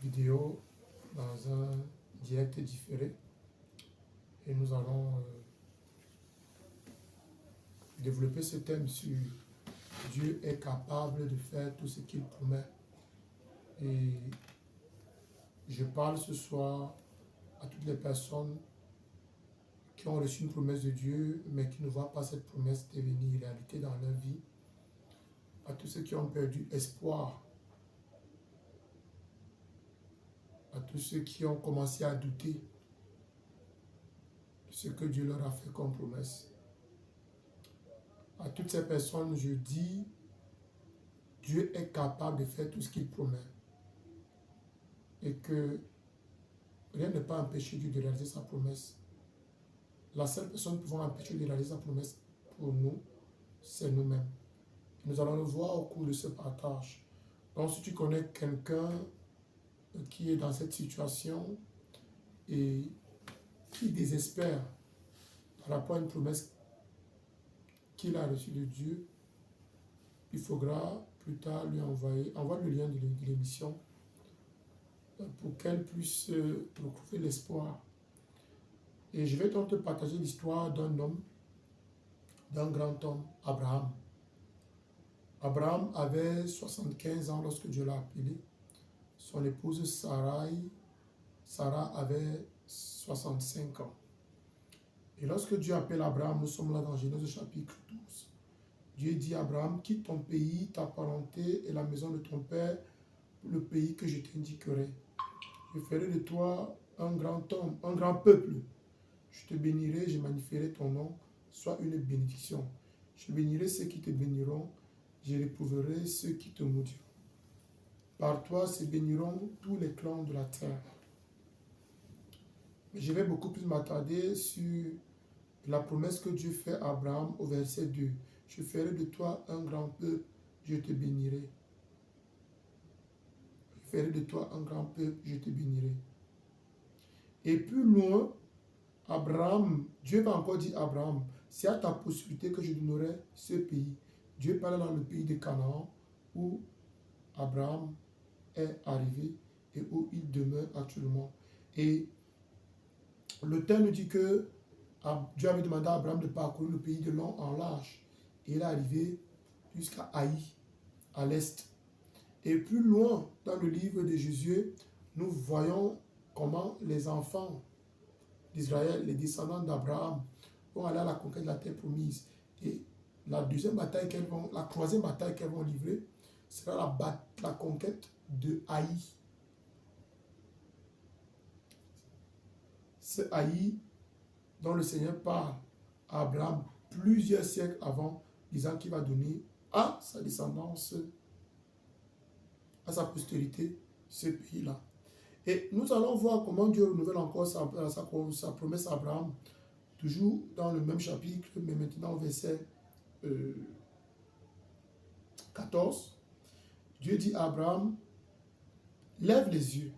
vidéo dans un direct différé et nous allons développer ce thème sur Dieu est capable de faire tout ce qu'il promet. Et je parle ce soir à toutes les personnes qui ont reçu une promesse de Dieu mais qui ne voient pas cette promesse devenir réalité dans leur vie, à tous ceux qui ont perdu espoir, à tous ceux qui ont commencé à douter de ce que Dieu leur a fait comme promesse. À toutes ces personnes, je dis, Dieu est capable de faire tout ce qu'il promet. Et que rien ne peut empêcher Dieu de réaliser sa promesse. La seule personne pouvant empêcher de réaliser sa promesse pour nous, c'est nous-mêmes. Nous allons le voir au cours de ce partage. Donc si tu connais quelqu'un qui est dans cette situation et qui désespère par rapport à une promesse qu'il a reçue de Dieu, il faudra plus tard lui envoie le lien de l'émission pour qu'elle puisse retrouver l'espoir. Et je vais donc te partager l'histoire d'un homme, d'un grand homme, Abraham. Abraham avait 75 ans lorsque Dieu l'a appelé. Son épouse Sarah avait 65 ans. Et lorsque Dieu appelle Abraham, nous sommes là dans Genèse chapitre 12. Dieu dit à Abraham, quitte ton pays, ta parenté et la maison de ton père pour le pays que je t'indiquerai. Je ferai de toi un grand homme, un grand peuple. Je te bénirai, je magnifierai ton nom, sois une bénédiction. Je bénirai ceux qui te béniront, je réprouverai ceux qui te maudiront. Par toi se béniront tous les clans de la terre. Mais je vais beaucoup plus m'attarder sur la promesse que Dieu fait à Abraham au verset 2. Je ferai de toi un grand peuple, je te bénirai. Je ferai de toi un grand peuple, je te bénirai. Et plus loin, Dieu va encore dire à Abraham, c'est à ta possibilité que je donnerai ce pays. Dieu parle dans le pays de Canaan où Abraham est arrivé et où il demeure actuellement. Et le texte nous dit que Dieu avait demandé à Abraham de parcourir le pays de long en large. Et il est arrivé jusqu'à Haï, à l'est. Et plus loin, dans le livre de Josué, nous voyons comment les enfants d'Israël, les descendants d'Abraham, vont aller à la conquête de la terre promise. Et la troisième bataille qu'elles vont livrer sera la conquête de Haï. Ce Haï dont le Seigneur parle à Abraham plusieurs siècles avant, disant qu'il va donner à sa descendance, à sa postérité, ce pays-là. Et nous allons voir comment Dieu renouvelle encore sa promesse à Abraham, toujours dans le même chapitre, mais maintenant au verset 14. Dieu dit à Abraham, lève les yeux.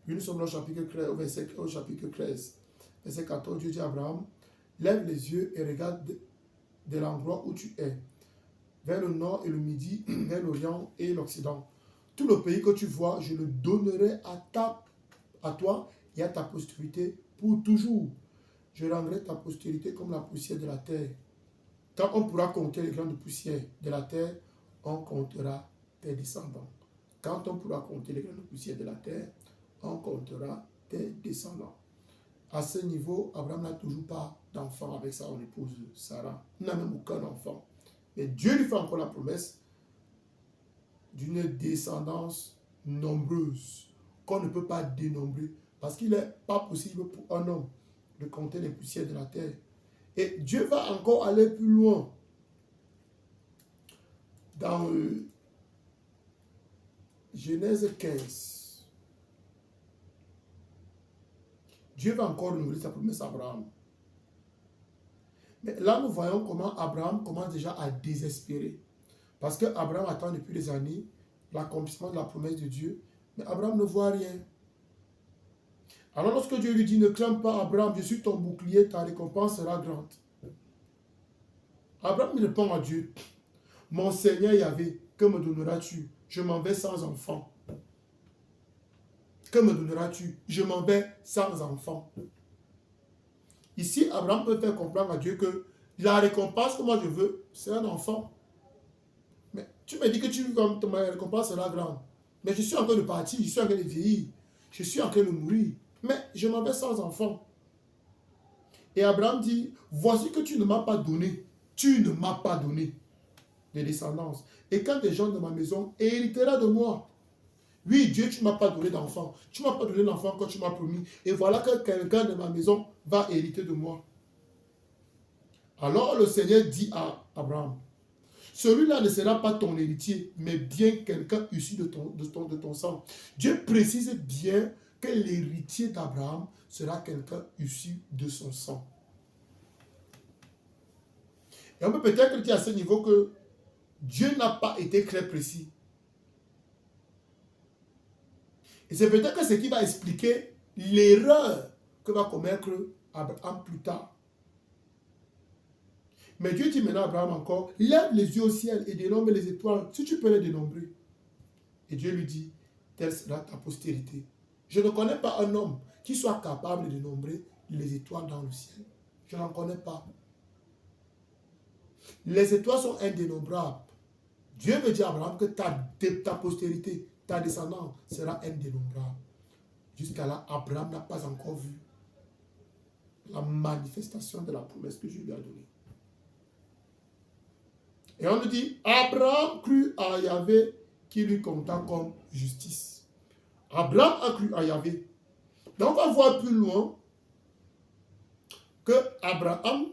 Puis nous sommes au chapitre 13, au chapitre 13, verset 14. Dieu dit à Abraham, lève les yeux et regarde de l'endroit où tu es, vers le nord et le midi, vers l'orient et l'occident. Tout le pays que tu vois, je le donnerai à toi et à ta postérité pour toujours. Je rendrai ta postérité comme la poussière de la terre. Quand on pourra compter les grains de poussière de la terre, on comptera tes descendants. Quand on pourra compter les grains de poussière de la terre, on comptera tes descendants. À ce niveau, Abraham n'a toujours pas d'enfant avec son épouse Sarah. Il n'a même aucun enfant. Mais Dieu lui fait encore la promesse d'une descendance nombreuse qu'on ne peut pas dénombrer parce qu'il n'est pas possible pour un homme de compter les poussières de la terre. Et Dieu va encore aller plus loin dans Genèse 15. Dieu va encore renouveler sa promesse à Abraham. Mais là, nous voyons comment Abraham commence déjà à désespérer. Parce que Abraham attend depuis des années l'accomplissement de la promesse de Dieu. Mais Abraham ne voit rien. Alors lorsque Dieu lui dit, ne crains pas Abraham, je suis ton bouclier, ta récompense sera grande. Abraham répond à Dieu, mon Seigneur Yahvé, que me donneras-tu? Je m'en vais sans enfant. que me donneras-tu? Je m'en vais sans enfant. Ici, Abraham peut faire comprendre à Dieu que la récompense que moi je veux, c'est un enfant. Mais tu me dis que tu veux comme ma récompense sera grande. Mais je suis en train de partir, je suis en train de vieillir, je suis en train de mourir. Mais je m'en vais sans enfant. Et Abraham dit, voici que tu ne m'as pas donné. Tu ne m'as pas donné de descendance. Et quand des gens de ma maison héritera de moi. Oui, Dieu, tu ne m'as pas donné d'enfant. Tu ne m'as pas donné d'enfant que tu m'as promis. Et voilà que quelqu'un de ma maison va hériter de moi. Alors le Seigneur dit à Abraham, celui-là ne sera pas ton héritier, mais bien quelqu'un issu de ton sang. Dieu précise bien que l'héritier d'Abraham sera quelqu'un issu de son sang. Et on peut peut-être dire à ce niveau que Dieu n'a pas été très précis. Et c'est peut-être ce qui va expliquer l'erreur que va commettre Abraham plus tard. Mais Dieu dit maintenant à Abraham encore, lève les yeux au ciel et dénombre les étoiles, si tu peux les dénombrer. Et Dieu lui dit, telle sera ta postérité. Je ne connais pas un homme qui soit capable de dénombrer les étoiles dans le ciel. Je n'en connais pas. Les étoiles sont indénombrables. Dieu veut dire à Abraham que ta postérité, ta descendance sera indénombrable. Jusqu'à là, Abraham n'a pas encore vu la manifestation de la promesse que Dieu lui a donnée. Et on nous dit, Abraham crut à Yahvé qui lui compta comme justice. Abraham a cru à Yahvé. Donc on va voir plus loin que Abraham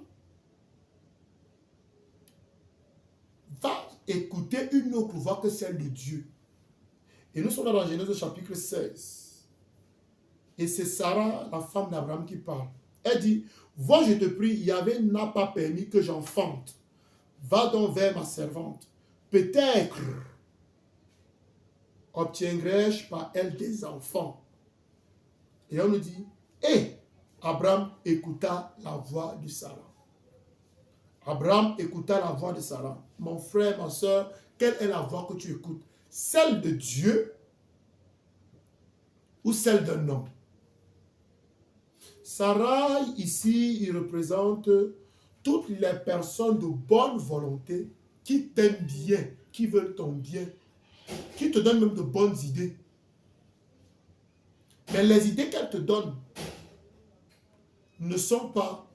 va écouter une autre voix que celle de Dieu. Et nous sommes dans Genèse chapitre 16. Et c'est Sarah, la femme d'Abraham, qui parle. Elle dit, vois, je te prie, Yahvé n'a pas permis que j'enfante. Va donc vers ma servante. Peut-être obtiendrai-je par elle des enfants. Et on nous dit, et Abraham écouta la voix de Sarah. Abraham écouta la voix de Sarah. Mon frère, ma soeur, quelle est la voix que tu écoutes? Celle de Dieu ou celle d'un homme? Sarah, ici, il représente toutes les personnes de bonne volonté qui t'aiment bien, qui veulent ton bien, qui te donnent même de bonnes idées. Mais les idées qu'elles te donnent ne sont pas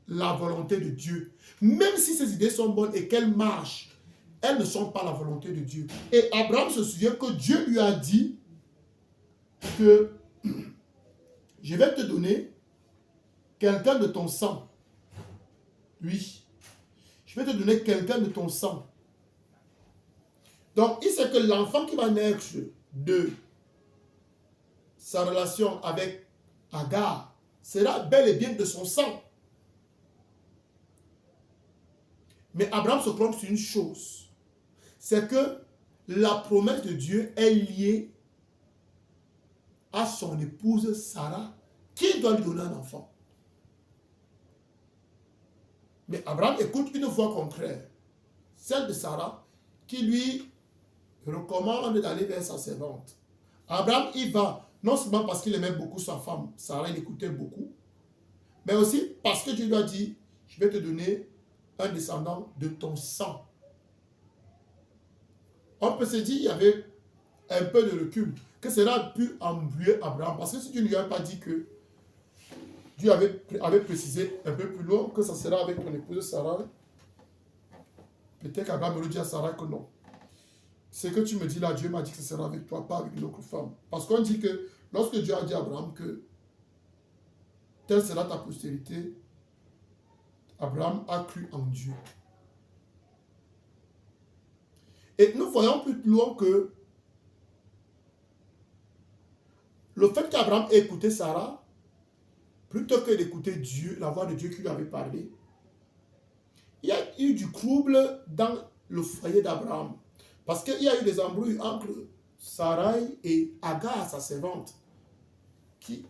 la volonté de Dieu. Même si ces idées sont bonnes et qu'elles marchent, elles ne sont pas la volonté de Dieu. Et Abraham se souvient que Dieu lui a dit que je vais te donner quelqu'un de ton sang. Oui. Je vais te donner quelqu'un de ton sang. Donc, il sait que l'enfant qui va naître de sa relation avec Agar sera bel et bien de son sang. Mais Abraham se trompe sur une chose. C'est que la promesse de Dieu est liée à son épouse Sarah, qui doit lui donner un enfant. Mais Abraham écoute une voix contraire, celle de Sarah, qui lui recommande d'aller vers sa servante. Abraham y va, non seulement parce qu'il aimait beaucoup sa femme, Sarah, il écoutait beaucoup, mais aussi parce que Dieu lui a dit, je vais te donner un descendant de ton sang. On peut se dire, il y avait un peu de recul, que cela a pu embrouiller Abraham, parce que si Dieu ne lui a pas dit que Dieu avait précisé un peu plus loin que ça sera avec ton épouse Sarah, peut-être qu'Abraham aurait dit à Sarah que non. Ce que tu me dis là, Dieu m'a dit que ce sera avec toi, pas avec une autre femme. Parce qu'on dit que lorsque Dieu a dit à Abraham que telle sera ta postérité, Abraham a cru en Dieu. Et nous voyons plus loin que le fait qu'Abraham ait écouté Sarah, plutôt que d'écouter Dieu, la voix de Dieu qui lui avait parlé, il y a eu du trouble dans le foyer d'Abraham. Parce qu'il y a eu des embrouilles entre Sarai et Agar, sa servante, qui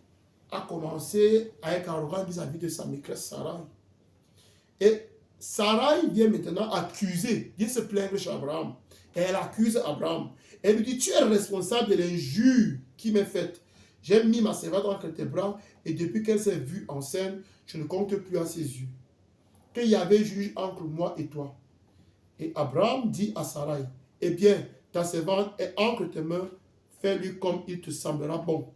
a commencé à être arrogante vis-à-vis de sa maîtresse Sarai. Et Sarai vient maintenant accuser, vient se plaindre chez Abraham. Et elle accuse Abraham. Elle lui dit, tu es responsable de l'injure qui m'est faite. J'ai mis ma servante entre tes bras, et depuis qu'elle s'est vue enceinte, je ne compte plus à ses yeux. Que Yahvé juge entre moi et toi. Et Abraham dit à Sarai, eh bien, ta servante est entre tes mains, fais-lui comme il te semblera bon.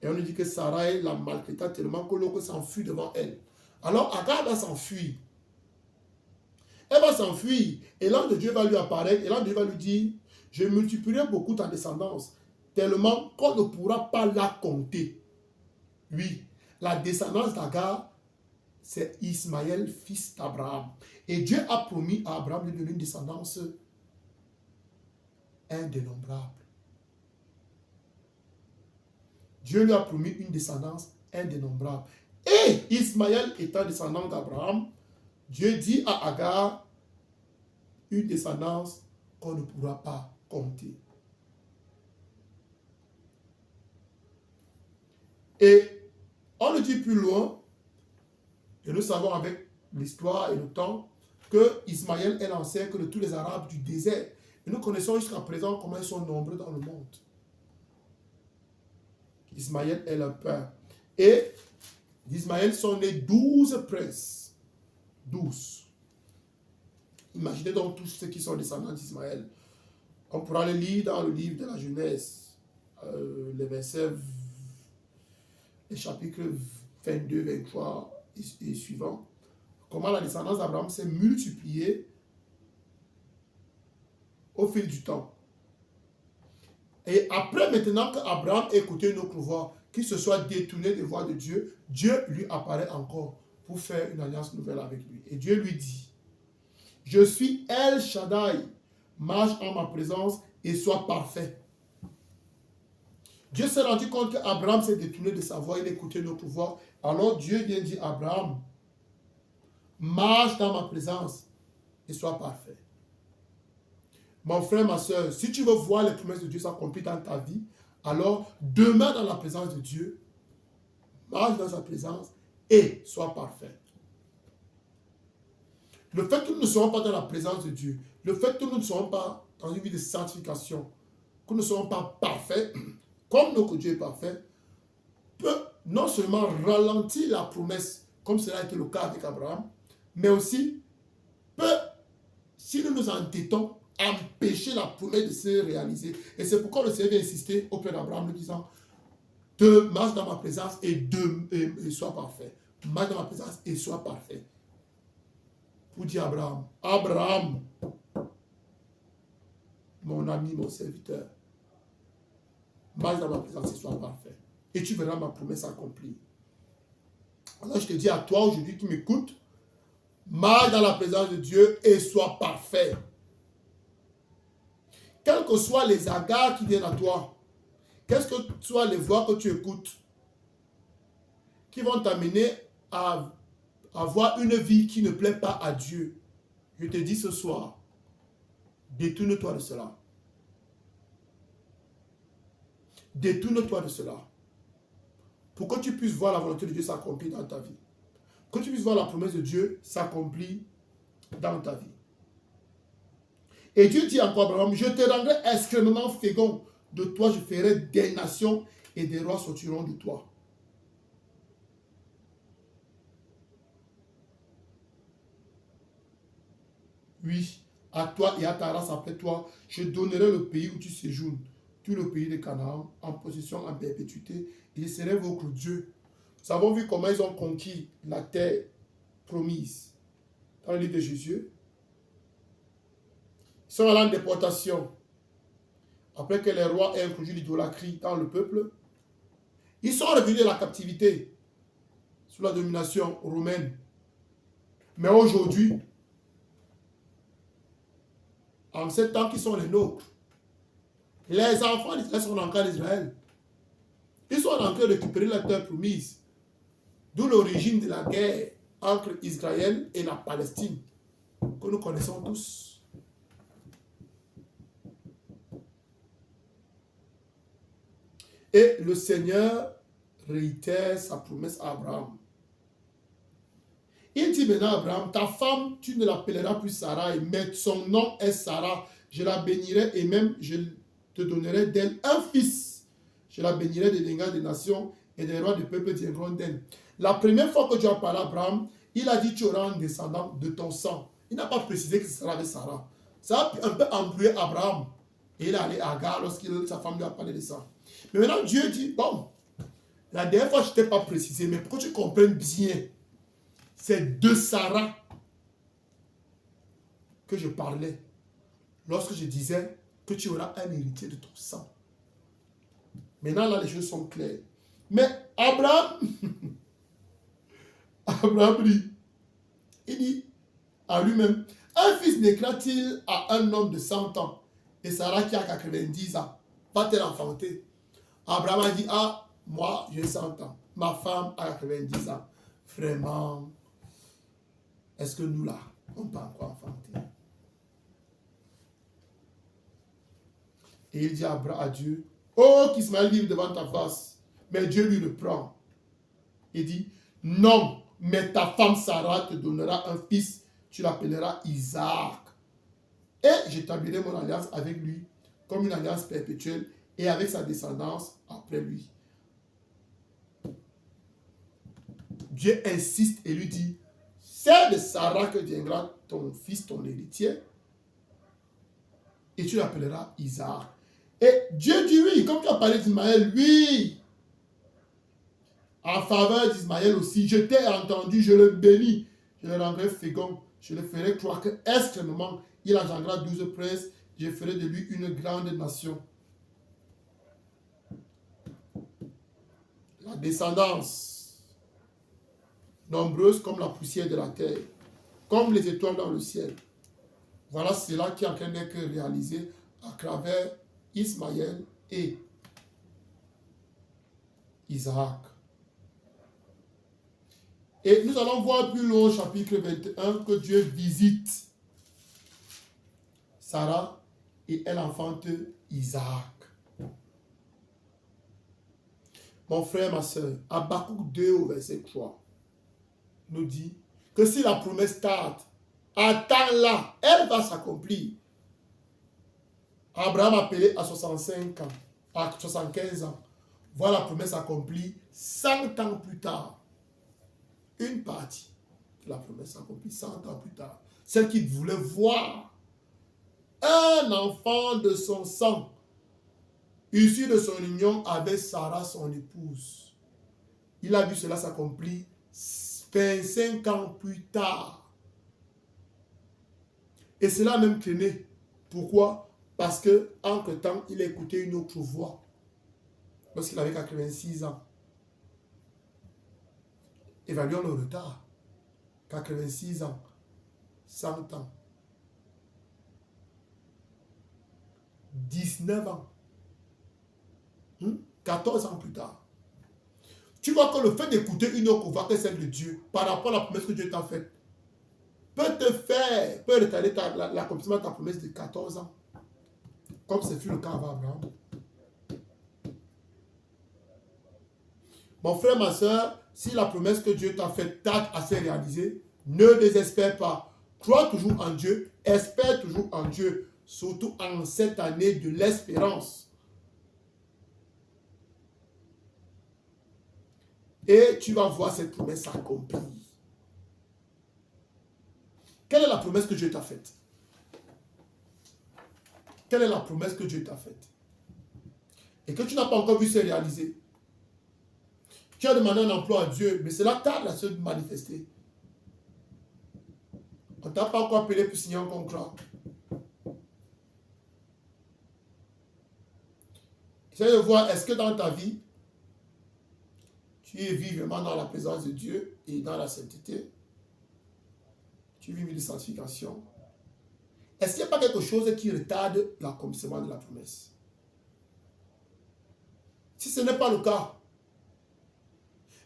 Et on nous dit que Sarai la maltraita tellement que l'autre s'enfuit devant elle. Alors Agar va s'enfuir. Elle va s'enfuir. Et l'ange de Dieu va lui apparaître. Et l'ange de Dieu va lui dire, je multiplierai beaucoup ta descendance, tellement qu'on ne pourra pas la compter. Oui, la descendance d'Agar, c'est Ismaël, fils d'Abraham. Et Dieu a promis à Abraham de donner une descendance indénombrable. Dieu lui a promis une descendance indénombrable. Et Ismaël étant descendant d'Abraham, Dieu dit à Agar une descendance qu'on ne pourra pas compter. Et on le dit plus loin, et nous savons avec l'histoire et le temps, que Ismaël est l'ancêtre de tous les Arabes du désert. Et nous connaissons jusqu'à présent comment ils sont nombreux dans le monde. Ismaël est leur père. Et d'Ismaël sont nés 12 princes. 12. Imaginez donc tous ceux qui sont descendants d'Ismaël. On pourra les lire dans le livre de la Genèse, les versets, les chapitres 22, 23 et suivants. Comment la descendance d'Abraham s'est multipliée au fil du temps. Et après, maintenant qu'Abraham ait écouté une autre voix, qu'il se soit détourné des voies de Dieu, Dieu lui apparaît encore pour faire une alliance nouvelle avec lui. Et Dieu lui dit, je suis El Shaddai, marche en ma présence et sois parfait. Dieu s'est rendu compte qu'Abraham s'est détourné de sa voie, il écoutait une autre voix. Alors Dieu vient dire à Abraham, marche dans ma présence et sois parfait. Mon frère, ma soeur, si tu veux voir les promesses de Dieu s'accomplir dans ta vie, alors demeure dans la présence de Dieu, marche dans sa présence et sois parfait. Le fait que nous ne soyons pas dans la présence de Dieu, le fait que nous ne soyons pas dans une vie de sanctification, que nous ne soyons pas parfaits, comme notre Dieu est parfait, peut non seulement ralentir la promesse, comme cela a été le cas avec Abraham, mais aussi peut, si nous nous entêtons, empêcher la promesse de se réaliser. Et c'est pourquoi le Seigneur a insisté auprès d'Abraham, lui disant, marche dans ma présence et sois parfait. Marche dans ma présence et sois parfait. Pour dire à Abraham, Abraham, mon ami, mon serviteur, marche dans ma présence et sois parfait. Et tu verras ma promesse accomplie. Alors je te dis à toi aujourd'hui qui m'écoute, marche dans la présence de Dieu et sois parfait. Quels que soient les agarres qui viennent à toi, quelles que soient les voix que tu écoutes, qui vont t'amener à avoir une vie qui ne plaît pas à Dieu, je te dis ce soir, détourne-toi de cela. Détourne-toi de cela. Pour que tu puisses voir la volonté de Dieu s'accomplir dans ta vie. Pour que tu puisses voir la promesse de Dieu s'accomplir dans ta vie. Et Dieu dit encore à Abraham, je te rendrai extrêmement fécond. De toi, je ferai des nations et des rois sortiront de toi. Oui, à toi et à ta race après toi, je donnerai le pays où tu séjournes, tout le pays de Canaan, en possession en perpétuité, et je serai votre Dieu. Nous avons vu comment ils ont conquis la terre promise dans le livre de Jésus. Ils sont allés en déportation. Après que les rois aient introduit l'idolâtrie dans le peuple, ils sont revenus de la captivité sous la domination romaine. Mais aujourd'hui, en ces temps qui sont les nôtres, les enfants d'Israël sont encore en Israël. Ils sont en train de récupérer la terre promise. D'où l'origine de la guerre entre Israël et la Palestine, que nous connaissons tous. Et le Seigneur réitère sa promesse à Abraham. Il dit maintenant à Abraham, ta femme, tu ne l'appelleras plus Sarah, mais son nom est Sarah. Je la bénirai et même je te donnerai d'elle un fils. Je la bénirai, délivrera des nations et des rois du peuple viendront d'elle. La première fois que Dieu a parlé à Abraham, il a dit tu auras un descendant de ton sang. Il n'a pas précisé que ce sera avec Sarah. Ça a un peu embrouillé Abraham. Et il est allé à Agar lorsque sa femme lui a parlé de ça. Mais maintenant Dieu dit, bon, la dernière fois je ne t'ai pas précisé, mais pour que tu comprennes bien, c'est de Sarah que je parlais lorsque je disais que tu auras un héritier de ton sang. Maintenant là les choses sont claires. Mais Abraham, Abraham dit, il dit à lui-même, un fils naîtra-t-il à un homme de 100 ans et Sarah qui a 90 ans, va-t-elle enfanter? Abraham a dit, ah, moi j'ai 100 ans, ma femme a 90 ans. Vraiment, est-ce que nous là, on peut encore enfanter? Et il dit à Dieu, oh, qu'Ismaël vive devant ta face. Mais Dieu lui reprend. Il dit, non, mais ta femme Sarah te donnera un fils, tu l'appelleras Isaac. Et j'établirai mon alliance avec lui comme une alliance perpétuelle et avec sa descendance après lui. Dieu insiste et lui dit, c'est de Sarah que viendra ton fils, ton héritier, et tu l'appelleras Isaac. Et Dieu dit oui, comme tu as parlé d'Ismaël, oui. En faveur d'Ismaël aussi, je t'ai entendu, je le bénis, je le rendrai fécond, je le ferai croître extrêmement. Il engendrera 12 princes, je ferai de lui une grande nation. La descendance, nombreuse comme la poussière de la terre, comme les étoiles dans le ciel. Voilà cela qui est en train d'être réalisé à travers Ismaël et Isaac. Et nous allons voir plus loin au chapitre 21 que Dieu visite Sarah et elle enfante Isaac. Mon frère, ma soeur, Habakkuk 2 au verset 3 nous dit que si la promesse tarde, attends-la, elle va s'accomplir. Abraham appelé à 65 ans, à 75 ans, voit la promesse accomplie 100 ans plus tard. Une partie de la promesse accomplie 100 ans plus tard. Celle qui voulait voir un enfant de son sang, issu de son union avec Sarah, son épouse. Il a vu cela s'accomplir 25 ans plus tard. Et cela a même traîné. Pourquoi? Parce que, entre-temps, il a écouté une autre voix. Lorsqu'il avait 86 ans. Évaluons le retard. 86 ans. 100 ans. 19 ans. 14 ans plus tard. Tu vois que le fait d'écouter une autre voix que celle de Dieu, par rapport à la promesse que Dieu t'a faite, peut retarder l'accomplissement de ta promesse de 14 ans. Comme ce fut le cas avec Abraham. Mon frère, ma soeur, si la promesse que Dieu t'a faite tarde à se réaliser, ne désespère pas. Crois toujours en Dieu, espère toujours en Dieu, surtout en cette année de l'espérance. Et tu vas voir cette promesse accomplie. Quelle est la promesse que Dieu t'a faite? Quelle est la promesse que Dieu t'a faite? Et que tu n'as pas encore vu se réaliser. Tu as demandé un emploi à Dieu, mais cela tarde à se manifester. On ne t'a pas encore appelé pour signer un contrat. Essaye de voir, est-ce que dans ta vie, tu vis vraiment dans la présence de Dieu et dans la sainteté? Tu vis une vie de sanctification? Est-ce qu'il n'y a pas quelque chose qui retarde l'accomplissement de la promesse? Si ce n'est pas le cas,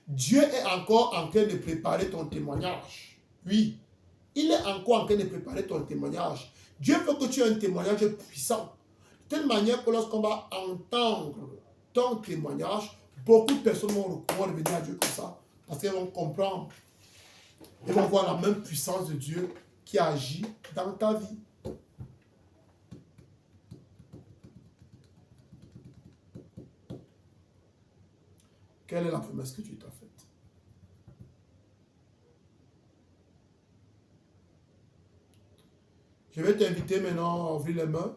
Dieu est encore en train de préparer ton témoignage. Oui, il est encore en train de préparer ton témoignage. Dieu veut que tu aies un témoignage puissant. De telle manière que lorsqu'on va entendre ton témoignage, beaucoup de personnes vont revenir à Dieu comme ça. Parce qu'elles vont comprendre. Elles vont voir la même puissance de Dieu qui agit dans ta vie. Quelle est la promesse que Dieu t'a faite? Je vais t'inviter maintenant à ouvrir les mains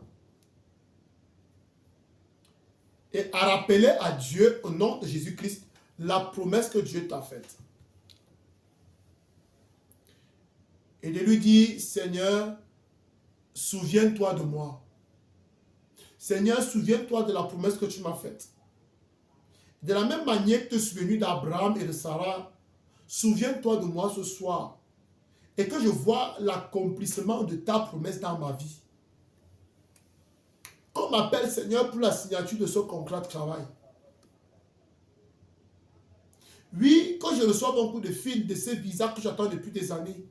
et à rappeler à Dieu, au nom de Jésus-Christ, la promesse que Dieu t'a faite. Et de lui dire, Seigneur, souviens-toi de moi. Seigneur, souviens-toi de la promesse que tu m'as faite. De la même manière que tu es souvenu d'Abraham et de Sarah, souviens-toi de moi ce soir et que je vois l'accomplissement de ta promesse dans ma vie. Qu'on m'appelle, Seigneur, pour la signature de ce contrat de travail. Oui, quand je reçois mon coup de fil de ces visas que j'attends depuis des années.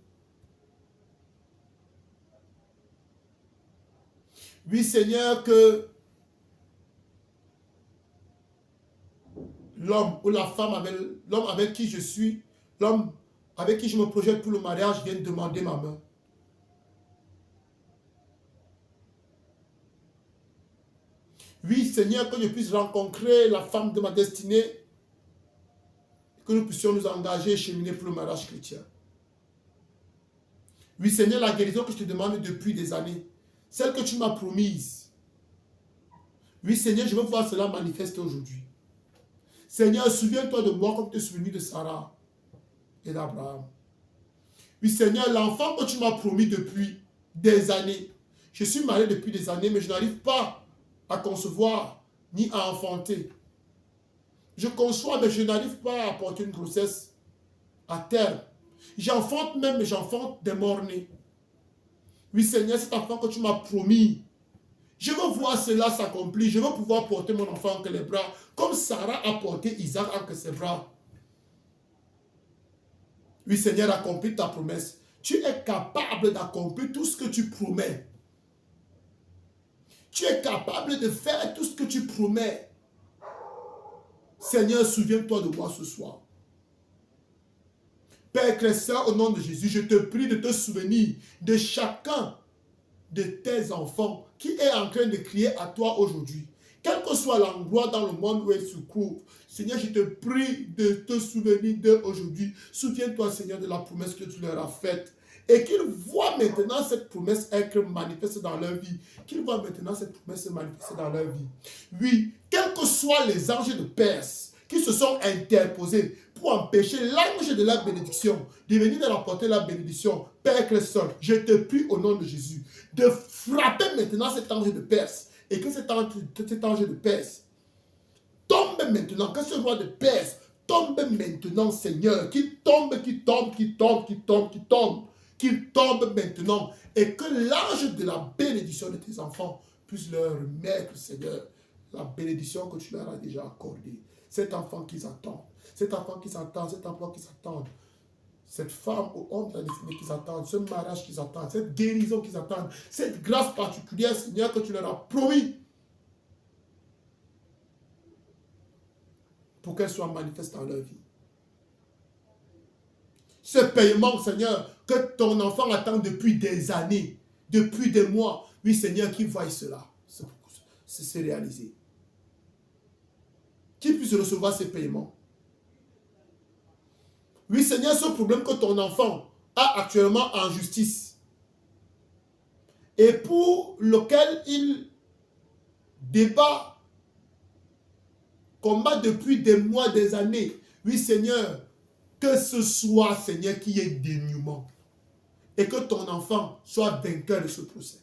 Oui, Seigneur, que l'homme ou la femme, l'homme avec qui je suis, l'homme avec qui je me projette pour le mariage vient demander ma main. Oui, Seigneur, que je puisse rencontrer la femme de ma destinée, que nous puissions nous engager et cheminer pour le mariage chrétien. Oui, Seigneur, la guérison que je te demande depuis des années, celle que tu m'as promise. Oui, Seigneur, je veux voir cela manifester aujourd'hui. Seigneur, souviens-toi de moi comme tu es souvenu de Sarah et d'Abraham. Oui, Seigneur, l'enfant que tu m'as promis depuis des années. Je suis marié depuis des années, mais je n'arrive pas à concevoir ni à enfanter. Je conçois, mais je n'arrive pas à porter une grossesse à terme. J'enfante même, mais j'enfante des morts-nés. Oui, Seigneur, cet enfant que tu m'as promis, je veux voir cela s'accomplir. Je veux pouvoir porter mon enfant entre les bras, comme Sarah a porté Isaac entre ses bras. Oui, Seigneur, accomplis ta promesse. Tu es capable d'accomplir tout ce que tu promets. Tu es capable de faire tout ce que tu promets. Seigneur, souviens-toi de moi ce soir. Père Chrétien, au nom de Jésus, je te prie de te souvenir de chacun de tes enfants qui est en train de crier à toi aujourd'hui. Quel que soit l'endroit dans le monde où ils se trouvent, Seigneur, je te prie de te souvenir d'eux aujourd'hui. Souviens-toi, Seigneur, de la promesse que tu leur as faite. Et qu'ils voient maintenant cette promesse être manifestée dans leur vie. Qu'ils voient maintenant cette promesse se manifester dans leur vie. Oui, quels que soient les anges de Perse qui se sont interposés pour empêcher l'ange de la bénédiction de venir de rapporter la bénédiction, Père Chrétien, je te prie au nom de Jésus de frapper maintenant cet ange de Perse et que cet ange de Perse tombe maintenant, que ce roi de Perse tombe maintenant, Seigneur, qu'il tombe maintenant et que l'ange de la bénédiction de tes enfants puisse leur remettre, Seigneur, la bénédiction que tu leur as déjà accordée. Cet enfant qu'ils attendent, cet enfant qu'ils attendent, cet emploi qu'ils attendent, cette femme ou homme de la destinée qu'ils attendent, ce mariage qu'ils attendent, cette guérison qu'ils attendent, cette grâce particulière, Seigneur, que tu leur as promis pour qu'elle soit manifeste dans leur vie. Ce paiement, Seigneur, que ton enfant attend depuis des années, depuis des mois, oui, Seigneur, qu'il voie cela se réaliser. Qu'il puisse recevoir ces paiements. Oui, Seigneur, ce problème que ton enfant a actuellement en justice et pour lequel il débat, combat depuis des mois, des années. Oui, Seigneur, que ce soit, Seigneur, qu'il y ait dénouement et que ton enfant soit vainqueur de ce procès.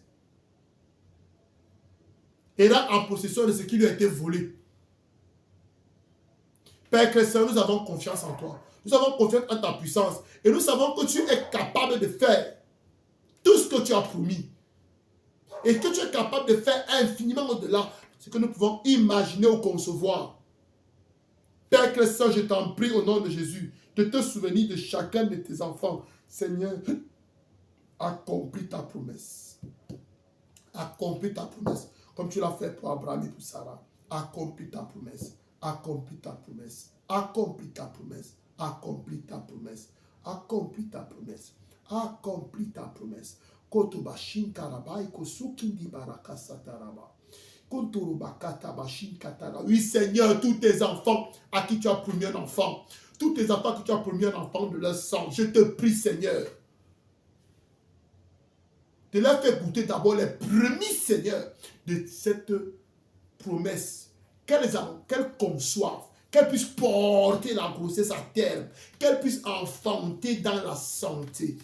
Et là, en possession de ce qui lui a été volé. Père Chrétien, nous avons confiance en toi. Nous avons confiance en ta puissance. Et nous savons que tu es capable de faire tout ce que tu as promis. Et que tu es capable de faire infiniment au-delà de ce que nous pouvons imaginer ou concevoir. Père Chrétien, je t'en prie au nom de Jésus de te souvenir de chacun de tes enfants. Seigneur, accomplis ta promesse. Accomplis ta promesse. Comme tu l'as fait pour Abraham et pour Sarah. Accomplis ta promesse. Accomplis ta promesse. Accomplis ta promesse. Accomplis ta promesse. Accomplis ta promesse. Accomplis ta promesse. Kotoba shinkarabai kosukindi baraka sataraba. Oui, Seigneur, tous tes enfants à qui tu as promis un enfant, tous tes enfants à qui tu as promis un enfant de leur sang, je te prie, Seigneur, de leur faire goûter d'abord les premiers, Seigneur, de cette promesse, qu'elles conçoivent, qu'elles puissent porter la grossesse à terme, qu'elles puissent enfanter dans la santé,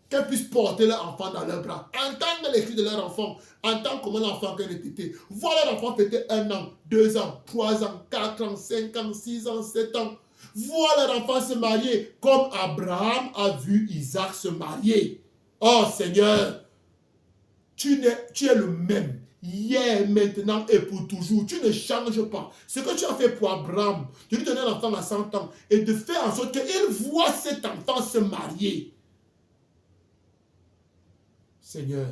qu'elles puissent porter leur enfant dans leurs bras, entendre les cris de leur enfant, entendre comment l'enfant qu'elle était, voir leur enfant fêter 1 an, 2 ans, 3 ans, 4 ans, 5 ans, 6 ans, 7 ans, voir leur enfant se marier comme Abraham a vu Isaac se marier. Oh Seigneur, tu es le même, hier, maintenant et pour toujours. Tu ne changes pas. Ce que tu as fait pour Abraham, de lui donner un enfant à 100 ans et de faire en sorte qu'il voit cet enfant se marier. Seigneur,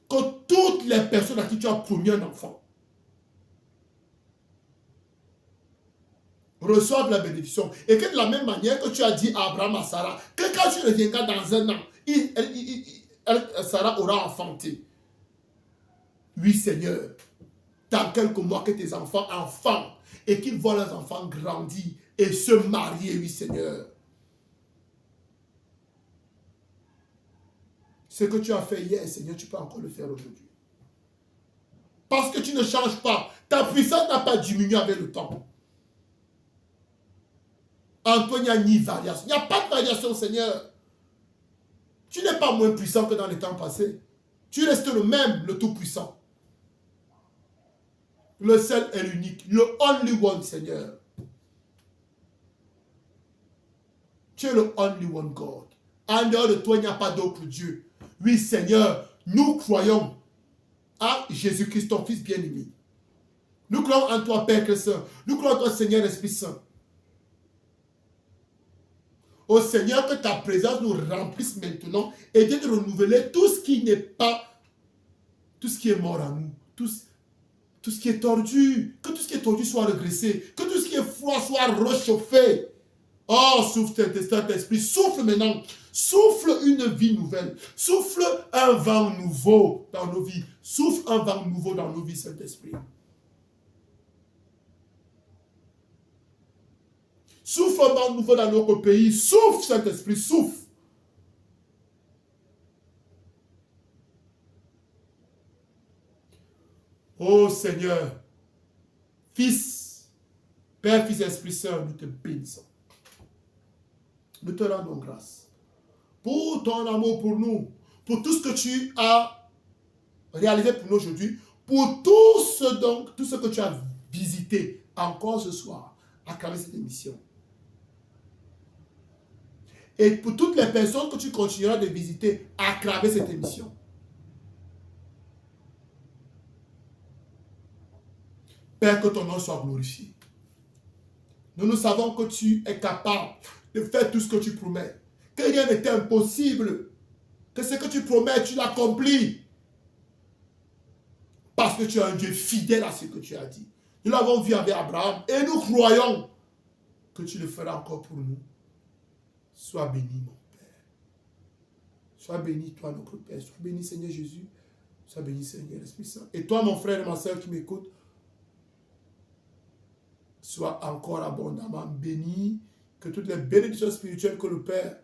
que toutes les personnes à qui tu as promis un enfant reçoivent la bénédiction. Et que de la même manière que tu as dit à Abraham, à Sarah, que quand tu reviendras dans 1 an, Sarah aura enfanté. Oui, Seigneur, dans quelques mois que tes enfants et qu'ils voient leurs enfants grandir et se marier, oui, Seigneur. Ce que tu as fait hier, Seigneur, tu peux encore le faire aujourd'hui. Parce que tu ne changes pas. Ta puissance n'a pas diminué avec le temps. En toi, il n'y a ni variation. Il n'y a pas de variation, Seigneur. Tu n'es pas moins puissant que dans les temps passés. Tu restes le même, le tout-puissant. Le seul et l'unique. Le only one, Seigneur. Tu es le only one God. En dehors de toi, il n'y a pas d'autre Dieu. Oui, Seigneur, nous croyons à Jésus-Christ, ton Fils bien-aimé. Nous croyons en toi, Père Saint. Nous croyons en toi, Seigneur, Esprit Saint. Ô Seigneur, que ta présence nous remplisse maintenant et de renouveler tout ce qui n'est pas, tout ce qui est mort en nous, tout ce qui est tordu, que tout ce qui est tordu soit regressé, que tout ce qui est froid soit réchauffé. Oh, souffle Saint-Esprit, souffle maintenant, souffle une vie nouvelle, souffle un vent nouveau dans nos vies, souffle un vent nouveau dans nos vies, Saint-Esprit. Souffle un vent nouveau dans notre pays, souffle Saint-Esprit, souffle. Oh Seigneur, Fils, Père, Fils, Esprit Saint, nous te bénissons. Nous te rendons grâce pour ton amour pour nous, pour tout ce que tu as réalisé pour nous aujourd'hui, pour tout ce que tu as visité encore ce soir à travers cette émission. Et pour toutes les personnes que tu continueras de visiter à travers cette émission. Père, que ton nom soit glorifié. Nous savons que tu es capable de faire tout ce que tu promets. Que rien n'est impossible. Que ce que tu promets, tu l'accomplis. Parce que tu es un Dieu fidèle à ce que tu as dit. Nous l'avons vu avec Abraham et nous croyons que tu le feras encore pour nous. Sois béni, mon Père. Sois béni, toi, notre Père. Sois béni, Seigneur Jésus. Sois béni, Seigneur Esprit Saint. Et toi, mon frère et ma soeur qui m'écoutent, sois encore abondamment béni. Que toutes les bénédictions spirituelles que le Père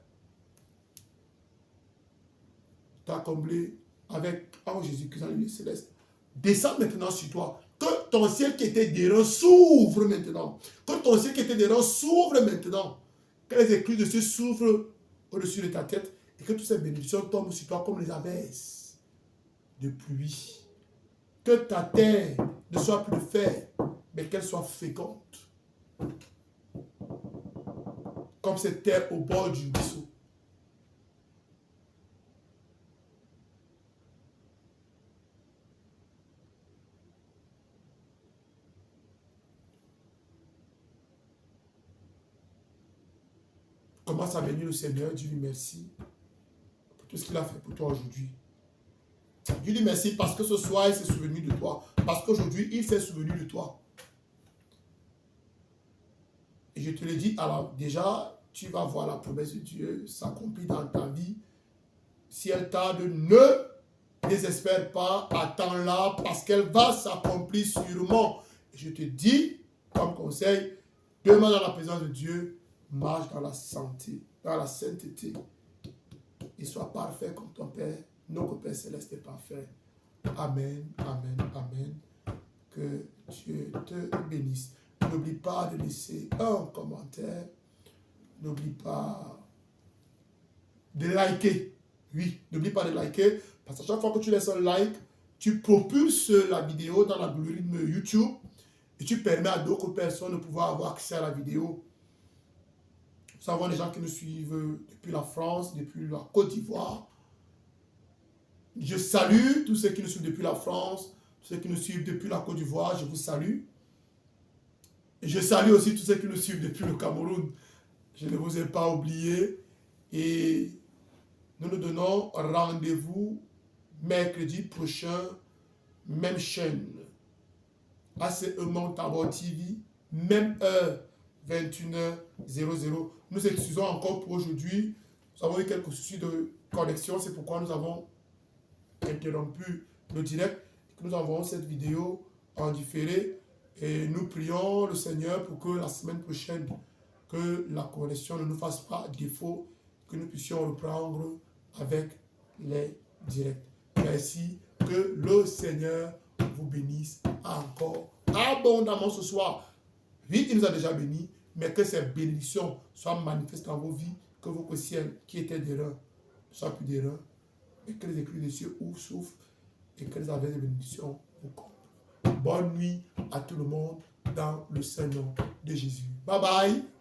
t'a comblées avec en Jésus-Christ dans le lieu céleste descendent maintenant sur toi. Que ton ciel qui était derrière s'ouvre maintenant. Que ton ciel qui était derrière s'ouvre maintenant. Que les écluses de Dieu s'ouvrent au-dessus de ta tête et que toutes ces bénédictions tombent sur toi comme les averses de pluie. Que ta terre ne soit plus de fer, mais qu'elle soit féconde. Comme cette terre au bord du ruisseau. Commence à bénir le Seigneur, dis-lui merci pour tout ce qu'il a fait pour toi aujourd'hui. Dis-lui merci parce que ce soir, il s'est souvenu de toi. Parce qu'aujourd'hui, il s'est souvenu de toi. Et je te le dis, alors déjà, tu vas voir la promesse de Dieu s'accomplir dans ta vie. Si elle tarde, ne désespère pas, attends-la parce qu'elle va s'accomplir sûrement. Et je te dis, comme conseil, demeure dans la présence de Dieu, marche dans la santé, dans la sainteté. Et sois parfait comme ton Père, notre Père Céleste est parfait. Amen, amen, amen. Que Dieu te bénisse. N'oublie pas de laisser un commentaire. N'oublie pas de liker. Oui, n'oublie pas de liker. Parce qu'à chaque fois que tu laisses un like, tu propulses la vidéo dans l'algorithme YouTube et tu permets à d'autres personnes de pouvoir avoir accès à la vidéo. Nous avons des gens qui nous suivent depuis la France, depuis la Côte d'Ivoire. Je salue tous ceux qui nous suivent depuis la France, tous ceux qui nous suivent depuis la Côte d'Ivoire, je vous salue. Et je salue aussi tous ceux qui nous suivent depuis le Cameroun. Je ne vous ai pas oublié. Et nous nous donnons rendez-vous mercredi prochain, même chaîne. ACE Mount Tabor TV, même heure, 21h00. Nous excusons encore pour aujourd'hui. Nous avons eu quelques soucis de connexion. C'est pourquoi nous avons interrompu le direct. Nous envoyons cette vidéo en différé. Et nous prions le Seigneur pour que la semaine prochaine, que la connexion ne nous fasse pas défaut, que nous puissions reprendre avec les directs. Merci. Que le Seigneur vous bénisse encore abondamment ce soir. Oui, il nous a déjà bénis, mais que ces bénédictions soient manifestes dans vos vies, que vos ciels qui étaient d'erreur ne soient plus d'erreur, et que les écrits des cieux souffrent, et que les averses de bénédictions vous comblent. Bonne nuit à tout le monde dans le Saint-Nom de Jésus. Bye bye.